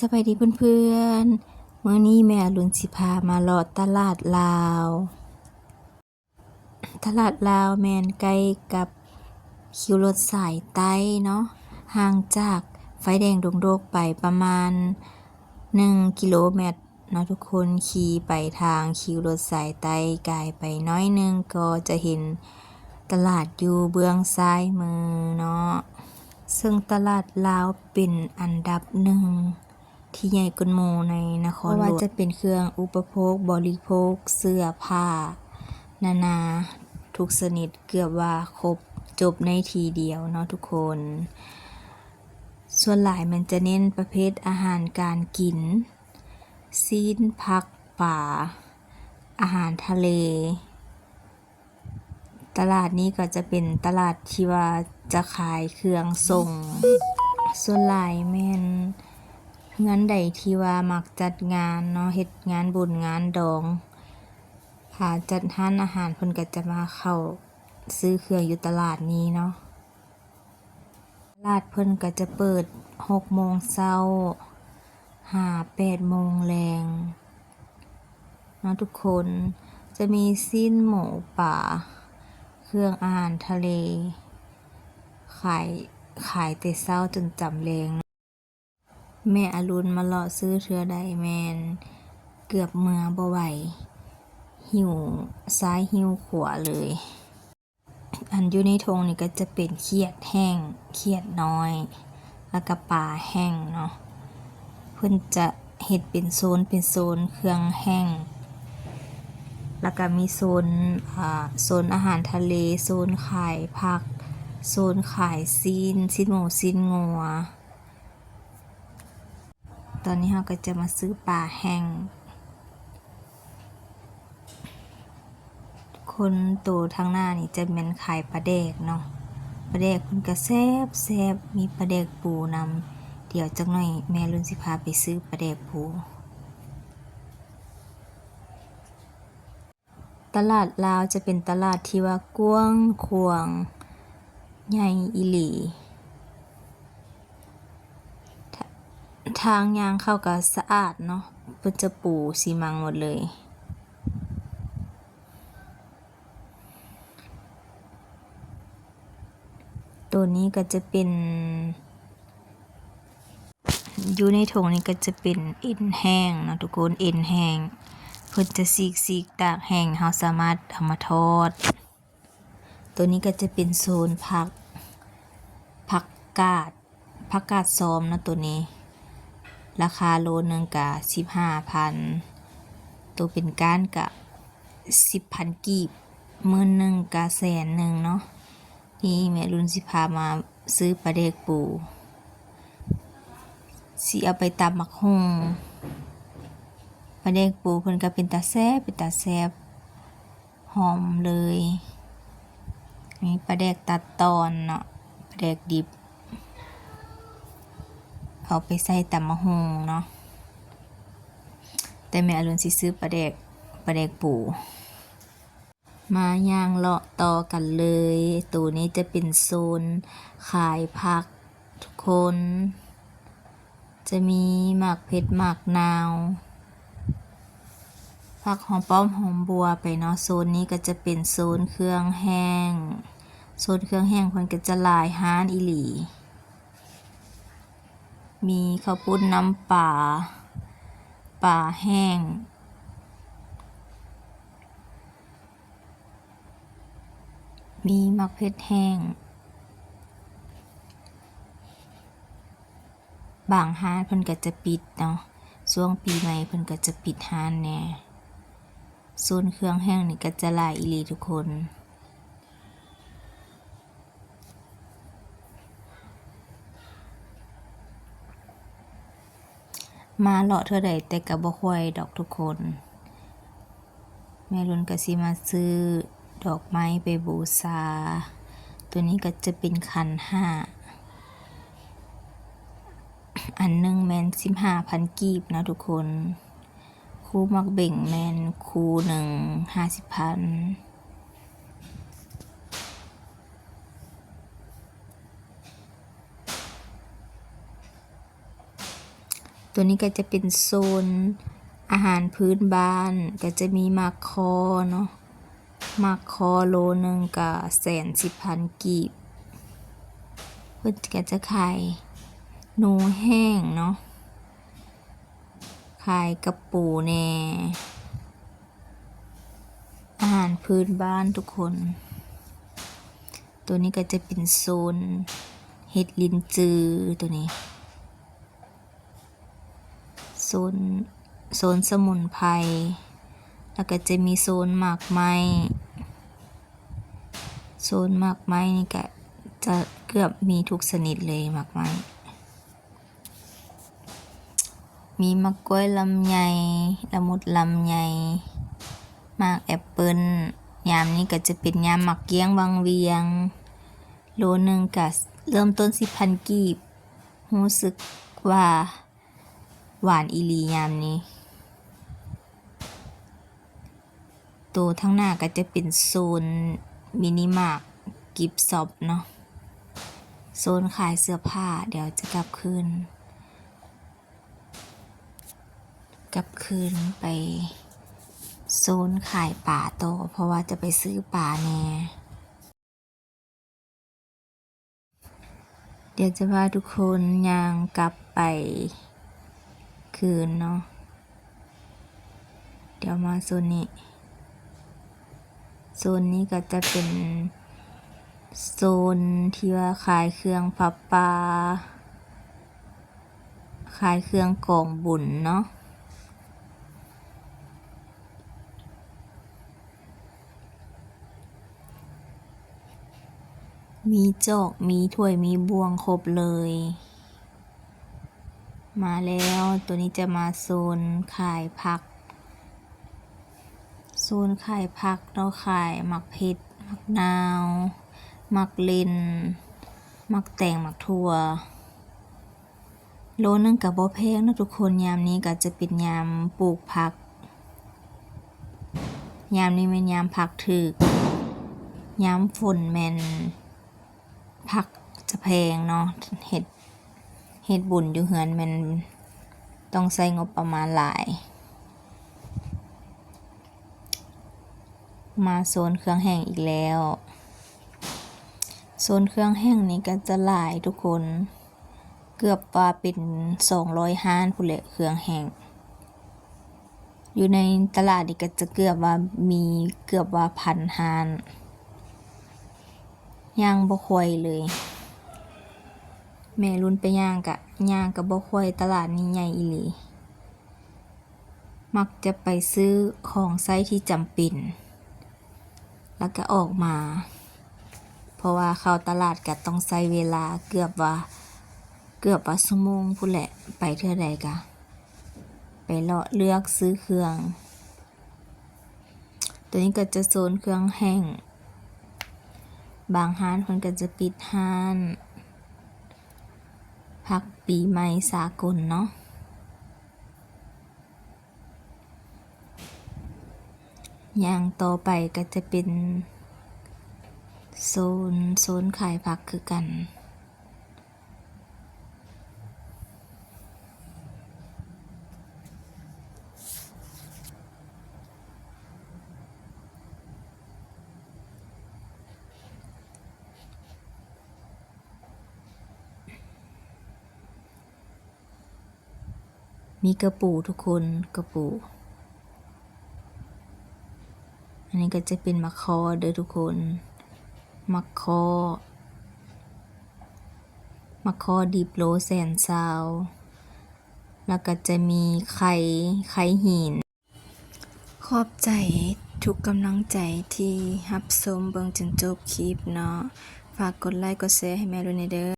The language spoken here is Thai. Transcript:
สบายดีเพื่อนๆมื้อนี้แม่อรุณสิพามาเลาะตลาดลาวแม่นใกล้กับคิวรถสายใต้เนาะห่างจากไฟแดงดงโดกไปประมาณ1กิโลเมตรเนาะทุกคนขี่ไปทางคิวรถสายใต้ไกลไปน้อยนึงก็จะเห็นตลาดอยู่เบื้องซ้ายมือเนาะซึ่งตลาดลาวเป็นอันดับหนึ่งที่ใหญ่กว่าหมู่ในนครหลวงว่าจะเป็นเครื่องอุปโภคบริโภคเสื้อผ้านานาทุกชนิดเกือบว่าครบจบในทีเดียวเนาะทุกคนส่วนหลายมันจะเน้นประเภทอาหารการกินซีนผักป่าอาหารทะเลตลาดนี้ก็จะเป็นตลาดที่ว่าจะขายเครื่องส่งส่วนหลายแม่นเงินใดที่ว่ามักจัดงานเนาะเฮ็ดงานบุญงานดองหาจัดร้านอาหารเพิ่นก็จะมาเข้าซื้อเครื่องอยู่ตลาดนี้เนาะตลาดเพิ่นก็จะเปิด6 โมงเช้า8 โมงแลงเนาะทุกคนจะมีซีนหมูป่าเครื่องอาหารทะเลขายแต่เช้าจนจำแรงแม่อรุณมาเลาะซื้อเทื่อใดแม่นเกือบเมื่อบ่ไหวหิวซ้ายหิวขวาเลยอันอยู่ในธงนี่ก็จะเป็นเขียดแห้งเขียดน้อยแล้วก็ปลาแห้งเนาะเพิ่นจะเฮ็ดเป็นโซนเครื่องแห้งแล้วก็มีโซนอาหารทะเลโซนขายผักโซนขายซีนหมูซีนงัวตอนนี้เราก็จะมาซื้อปลาแห้งคนตัวทางหน้านี่จะเป็นขายปลาแดกเนาะปลาแดกเพิ่นก็แซ่บมีปลาแดกปูนำเดี๋ยวจักหน่อยแม่รุ่นสิพาไปซื้อปลาแดกปูตลาดลาวจะเป็นตลาดที่ว่ากว้างขวางใหญ่อีหลีทางยางเข้าก็สะอาดเนาะเพิ่นจะปูซีมังหมดเลยตัวนี้ก็จะเป็นอยู่ในถุงนี้ก็จะเป็นเอ็นแห้งเนาะทุกคนเอ็นแห้งเพิ่นจะซีกตากแห้งเราสามารถเอามาทอดตัวนี้ก็จะเป็นโซนผักกาดซ้อมนะตัวนี้ราคาโลนึงก็15,000ตัวเป็นก้านก็10,000 กีบมื้อนึงก็100,000เนาะนี่แม่รุ่นสิพามาซื้อปลาแดกปูสิเอาไปตำบักหุ่งปลาแดกปูเพิ่นก็เป็นตาแซ่บหอมเลยนี่ปลาแดกตัดตอนเนาะปลาแดกดิบเอาไปใส่ตำบักหุ่งเนาะแต่แม่อรุณสิซื้อปลาแดกปูมาย่างเลาะต่อกันเลยตัวนี้จะเป็นโซนขายผักทุกคนจะมีหมากเพชรหมากนาวผักหอมป้อมหอมบัวไปเนาะโซนนี้ก็จะเป็นโซนเครื่องแห้งเพิ่นก็จะหลายร้านอีหลีมีข้าวปุ้นน้ำปลาแห้งมีหมักเพชรแห้งบางร้านเพิ่นก็จะปิดเนาะช่วงปีใหม่เพิ่นก็จะปิดร้านแน่โซนเครื่องแห้งนี่ก็จะหลายอีหลีทุกคนมาเลาะเท่าใดแต่ก็บ่ค่อยดอกทุกคนแม่รุ่นก็สิมาซื้อดอกไม้ไปบูชาตัวนี้ก็จะเป็นขัน5อันนึงแม่น15,000 กีบนะทุกคนคู่มักเบ่งแม่นคู่หนึ่ง50,000 ตัวนี้ก็จะเป็นโซนอาหารพื้นบ้านก็จะมีหมากคอเนาะหมากคอโลนึงก็110,000 กีบเพิ่นก็จะขายหนูแห้งเนาะขายกระปูแน่อาหารพื้นบ้านทุกคนตัวนี้ก็จะเป็นโซนเห็ดลินจือตัวนี้โซนสมุนไพรแล้วก็จะมีโซนหมากไม้โซนหมากไม้นี่ก็จะเกือบมีทุกชนิดเลยหมากไม้มีมะกล้วยลำไยละมุดลำไยหมากแอปเปิ้ลยามนี้ก็จะเป็นยามหมักเกี้ยงบางเวียงโลนึงก็เริ่มต้น10,000 กีบรู้สึกว่าหวานอีหลียามนี้ตัวทั้งหน้าก็จะเป็นโซนมินิมาร์ทกิฟต์ช็อปเนาะโซนขายเสื้อผ้าเดี๋ยวจะกลับคืนไปโซนขายป่าต่อเพราะว่าจะไปซื้อป่าแน่เดี๋ยวจะพาทุกคนย่างกลับไปคืนเนาะเดี๋ยวมาโซนนี้ก็จะเป็นโซนที่ว่าขายเครื่องประปาขายเครื่องกองบุญเนาะมีจอกมีถ้วยมีบวงครบเลยมาแล้วตัวนี้จะมาโซนขายผักเนาะขายหมักเผ็ดหมักนาวหมักเลนหมักแตงหมักถั่วโลนึงก็บ่แพงนะทุกคนยามนี้ก็จะเป็นยามปลูกผักยามนี้เป็นยามผักถึกยามฝนแม่นผักจะแพงเนาะเฮ็ดบุญอยู่เฮือนแม่นต้องใช้งบประมาณหลายมาโซนเครื่องแห้งอีกแล้วโซนเครื่องแห้งนี้ก็จะหลายทุกคนเกือบว่าเป็น200ห้านพุ่นแหละเครื่องแห้งอยู่ในตลาดนี่ก็จะเกือบว่ามีเกือบว่า1,000ห้านย่างบ่ค่อยเลยแม่รุ่นไปย่างก็บ่ค่อยตลาดนี้ใหญ่อีหลีมักจะไปซื้อของใช้ที่จำเป็นแล้วก็ออกมาเพราะว่าเข้าตลาดก็ต้องใช้เวลาเกือบว่าชั่วโมงพุ่นแหละไปเทื่อใดก็ไปเลาะเลือกซื้อเครื่องตัวนี้ก็จะโซนเครื่องแห้งบางร้านเพิ่นก็จะปิดร้านพักปีใหม่สากลเนาะอย่างต่อไปก็จะเป็นโซนขายผักคือกันมีกระปูทุกคนกระปูอันนี้ก็จะเป็นมะคอเด้อทุกคนมะคอดิบโล120,000แล้วก็จะมีไข่หินขอบใจทุกกำลังใจที่รับชมเบิ่งจนจบคลิปเนาะฝากกดไลค์กดแชร์ให้แม่ด้วยเด้อ